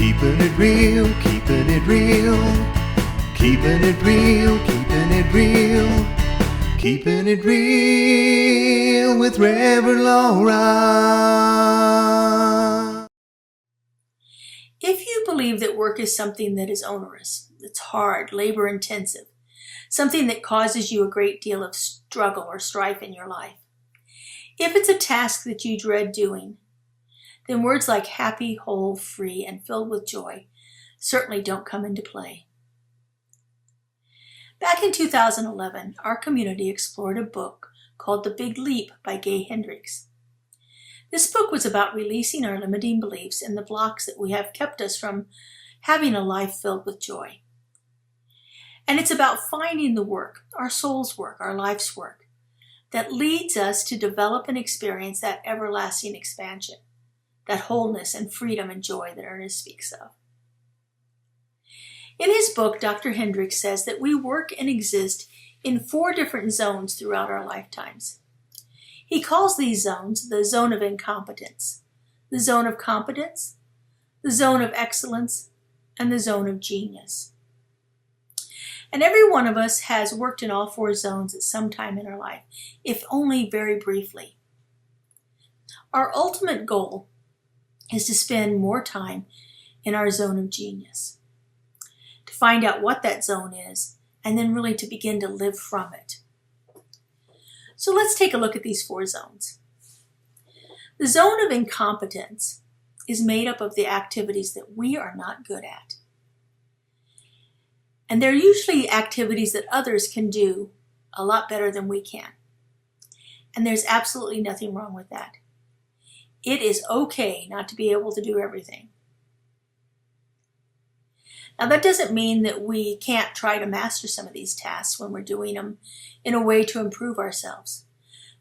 Keeping it real, keeping it real, keeping it real, keeping it real, keeping it real with Reverend Laura. If you believe that work is something that is onerous, that's hard, labor-intensive, something that causes you a great deal of struggle or strife in your life, if it's a task that you dread doing, then words like happy, whole, free, and filled with joy certainly don't come into play. Back in 2011, our community explored a book called The Big Leap by Gay Hendricks. This book was about releasing our limiting beliefs and the blocks that we have kept us from having a life filled with joy. And it's about finding the work, our soul's work, our life's work, that leads us to develop and experience that everlasting expansion, that wholeness and freedom and joy that Ernest speaks of. In his book, Dr. Hendricks says that we work and exist in 4 different zones throughout our lifetimes. He calls these zones the zone of incompetence, the zone of competence, the zone of excellence, and the zone of genius. And every one of us has worked in all 4 zones at some time in our life, if only very briefly. Our ultimate goal is to spend more time in our zone of genius, to find out what that zone is, and then really to begin to live from it. So let's take a look at these 4 zones. The zone of incompetence is made up of the activities that we are not good at. And they're usually activities that others can do a lot better than we can. And there's absolutely nothing wrong with that. It is okay not to be able to do everything. Now that doesn't mean that we can't try to master some of these tasks when we're doing them in a way to improve ourselves.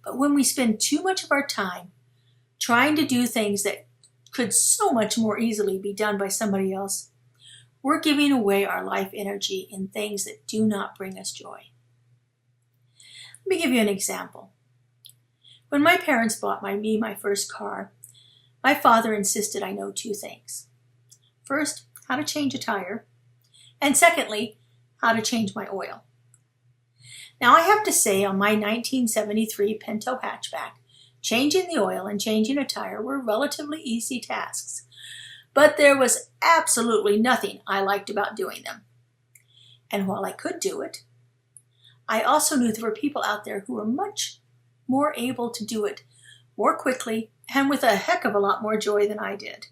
But when we spend too much of our time trying to do things that could so much more easily be done by somebody else, we're giving away our life energy in things that do not bring us joy. Let me give you an example. When my parents bought me my first car, my father insisted I know 2 things. First, how to change a tire, and secondly, how to change my oil. Now I have to say on my 1973 Pinto hatchback, changing the oil and changing a tire were relatively easy tasks, but there was absolutely nothing I liked about doing them. And while I could do it, I also knew there were people out there who were much more able to do it more quickly and with a heck of a lot more joy than I did.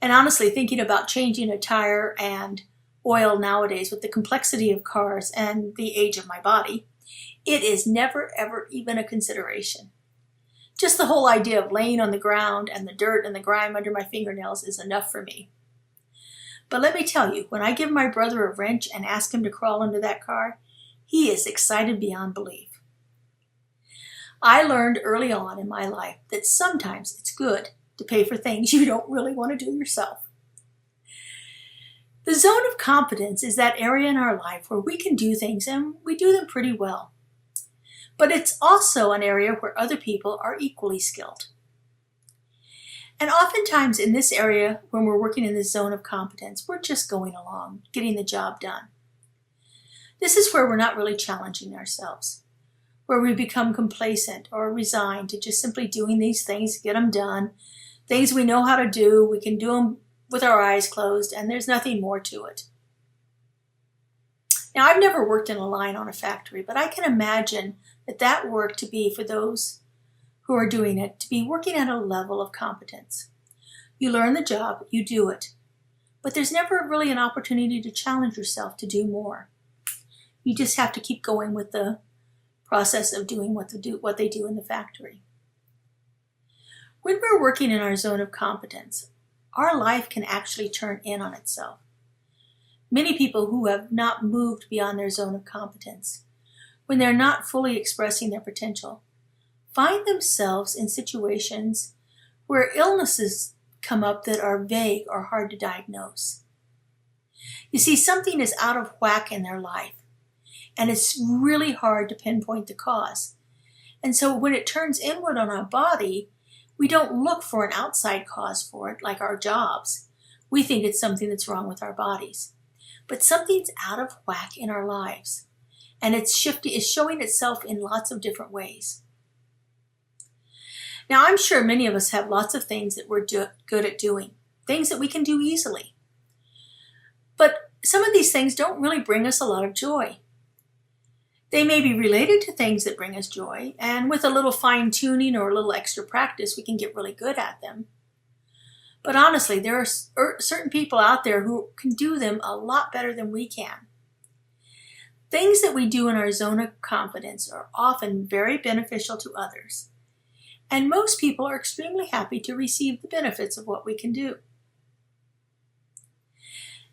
And honestly, thinking about changing a tire and oil nowadays with the complexity of cars and the age of my body, it is never ever even a consideration. Just the whole idea of laying on the ground and the dirt and the grime under my fingernails is enough for me. But let me tell you, when I give my brother a wrench and ask him to crawl into that car, he is excited beyond belief. I learned early on in my life that sometimes it's good to pay for things you don't really want to do yourself. The zone of competence is that area in our life where we can do things and we do them pretty well. But it's also an area where other people are equally skilled. And oftentimes in this area, when we're working in this zone of competence, we're just going along, getting the job done. This is where we're not really challenging ourselves, where we become complacent or resigned to just simply doing these things, get them done, things we know how to do, we can do them with our eyes closed, and there's nothing more to it. Now, I've never worked in a line on a factory, but I can imagine that work to be, for those who are doing it, to be working at a level of competence. You learn the job, you do it, but there's never really an opportunity to challenge yourself to do more. You just have to keep going with the process of doing what they do in the factory. When we're working in our zone of competence, our life can actually turn in on itself. Many people who have not moved beyond their zone of competence, when they're not fully expressing their potential, find themselves in situations where illnesses come up that are vague or hard to diagnose. You see, something is out of whack in their life, and it's really hard to pinpoint the cause. And so when it turns inward on our body, We don't look for an outside cause for it, like our jobs. We think it's something that's wrong with our bodies. But something's out of whack in our lives, and it's showing itself in lots of different ways. Now, I'm sure many of us have lots of things that we're good at doing, things that we can do easily. But some of these things don't really bring us a lot of joy. They may be related to things that bring us joy, and with a little fine-tuning or a little extra practice, we can get really good at them. But honestly, there are certain people out there who can do them a lot better than we can. Things that we do in our zone of confidence are often very beneficial to others, and most people are extremely happy to receive the benefits of what we can do.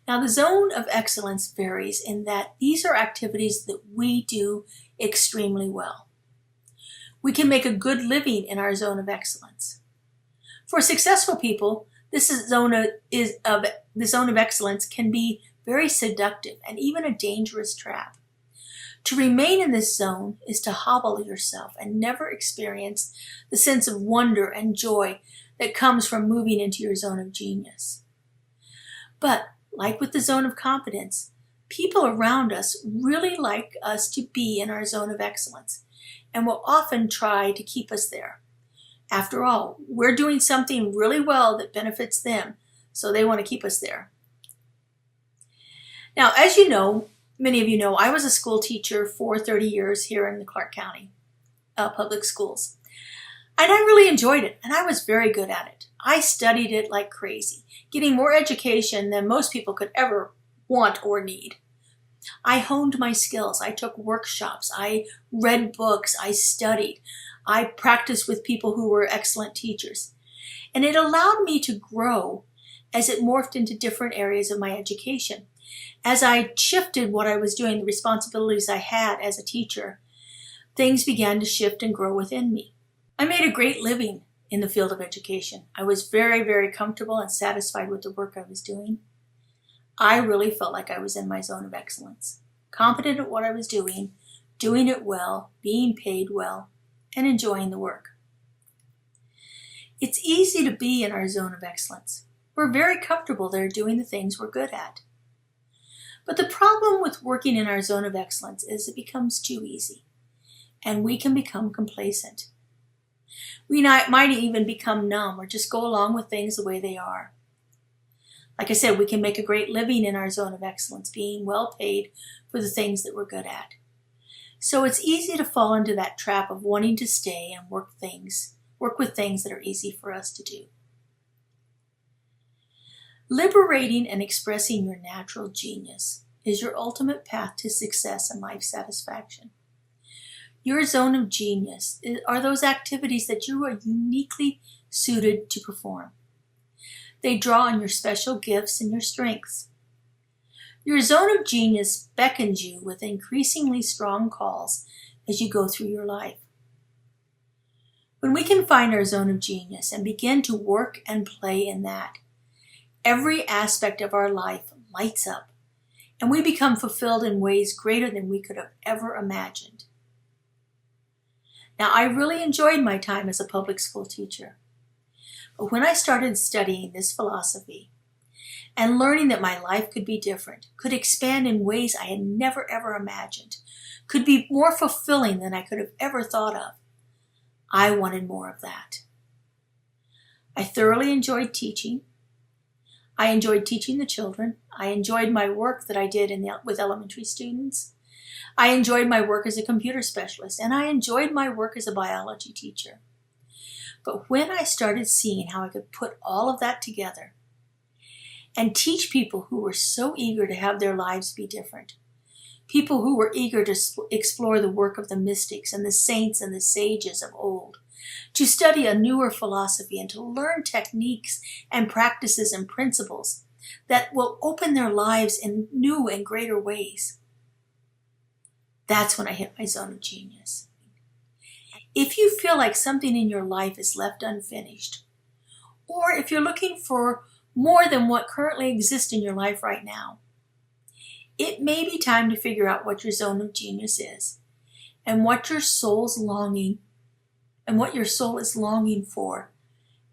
Now, the zone of excellence varies in that these are activities that we do extremely well. We can make a good living in our zone of excellence. For successful people, the zone of excellence can be very seductive and even a dangerous trap. To remain in this zone is to hobble yourself and never experience the sense of wonder and joy that comes from moving into your zone of genius. But like with the zone of competence, people around us really like us to be in our zone of excellence and will often try to keep us there. After all, we're doing something really well that benefits them, so they want to keep us there. Now, as you know, many of you know, I was a school teacher for 30 years here in the Clark County public schools. And I really enjoyed it, and I was very good at it. I studied it like crazy, getting more education than most people could ever want or need. I honed my skills. I took workshops. I read books. I studied. I practiced with people who were excellent teachers. And it allowed me to grow as it morphed into different areas of my education. As I shifted what I was doing, the responsibilities I had as a teacher, things began to shift and grow within me. I made a great living in the field of education. I was very, very comfortable and satisfied with the work I was doing. I really felt like I was in my zone of excellence, competent at what I was doing it well, being paid well, and enjoying the work. It's easy to be in our zone of excellence. We're very comfortable there doing the things we're good at. But the problem with working in our zone of excellence is it becomes too easy, and we can become complacent. We might even become numb or just go along with things the way they are. Like I said, we can make a great living in our zone of excellence, being well paid for the things that we're good at. So it's easy to fall into that trap of wanting to stay and work with things that are easy for us to do. Liberating and expressing your natural genius is your ultimate path to success and life satisfaction. Your zone of genius are those activities that you are uniquely suited to perform. They draw on your special gifts and your strengths. Your zone of genius beckons you with increasingly strong calls as you go through your life. When we can find our zone of genius and begin to work and play in that, every aspect of our life lights up, and we become fulfilled in ways greater than we could have ever imagined. Now, I really enjoyed my time as a public school teacher. But when I started studying this philosophy and learning that my life could be different, could expand in ways I had never ever imagined, could be more fulfilling than I could have ever thought of, I wanted more of that. I thoroughly enjoyed teaching. I enjoyed teaching the children. I enjoyed my work that I did with elementary students. I enjoyed my work as a computer specialist, and I enjoyed my work as a biology teacher. But when I started seeing how I could put all of that together and teach people who were so eager to have their lives be different, people who were eager to explore the work of the mystics and the saints and the sages of old, to study a newer philosophy and to learn techniques and practices and principles that will open their lives in new and greater ways, that's when I hit my zone of genius. If you feel like something in your life is left unfinished, or if you're looking for more than what currently exists in your life right now, it may be time to figure out what your zone of genius is and what your soul is longing for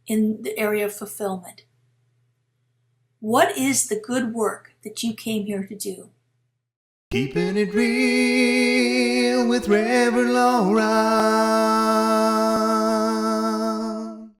in the area of fulfillment. What is the good work that you came here to do? Keeping it real with Reverend Laura.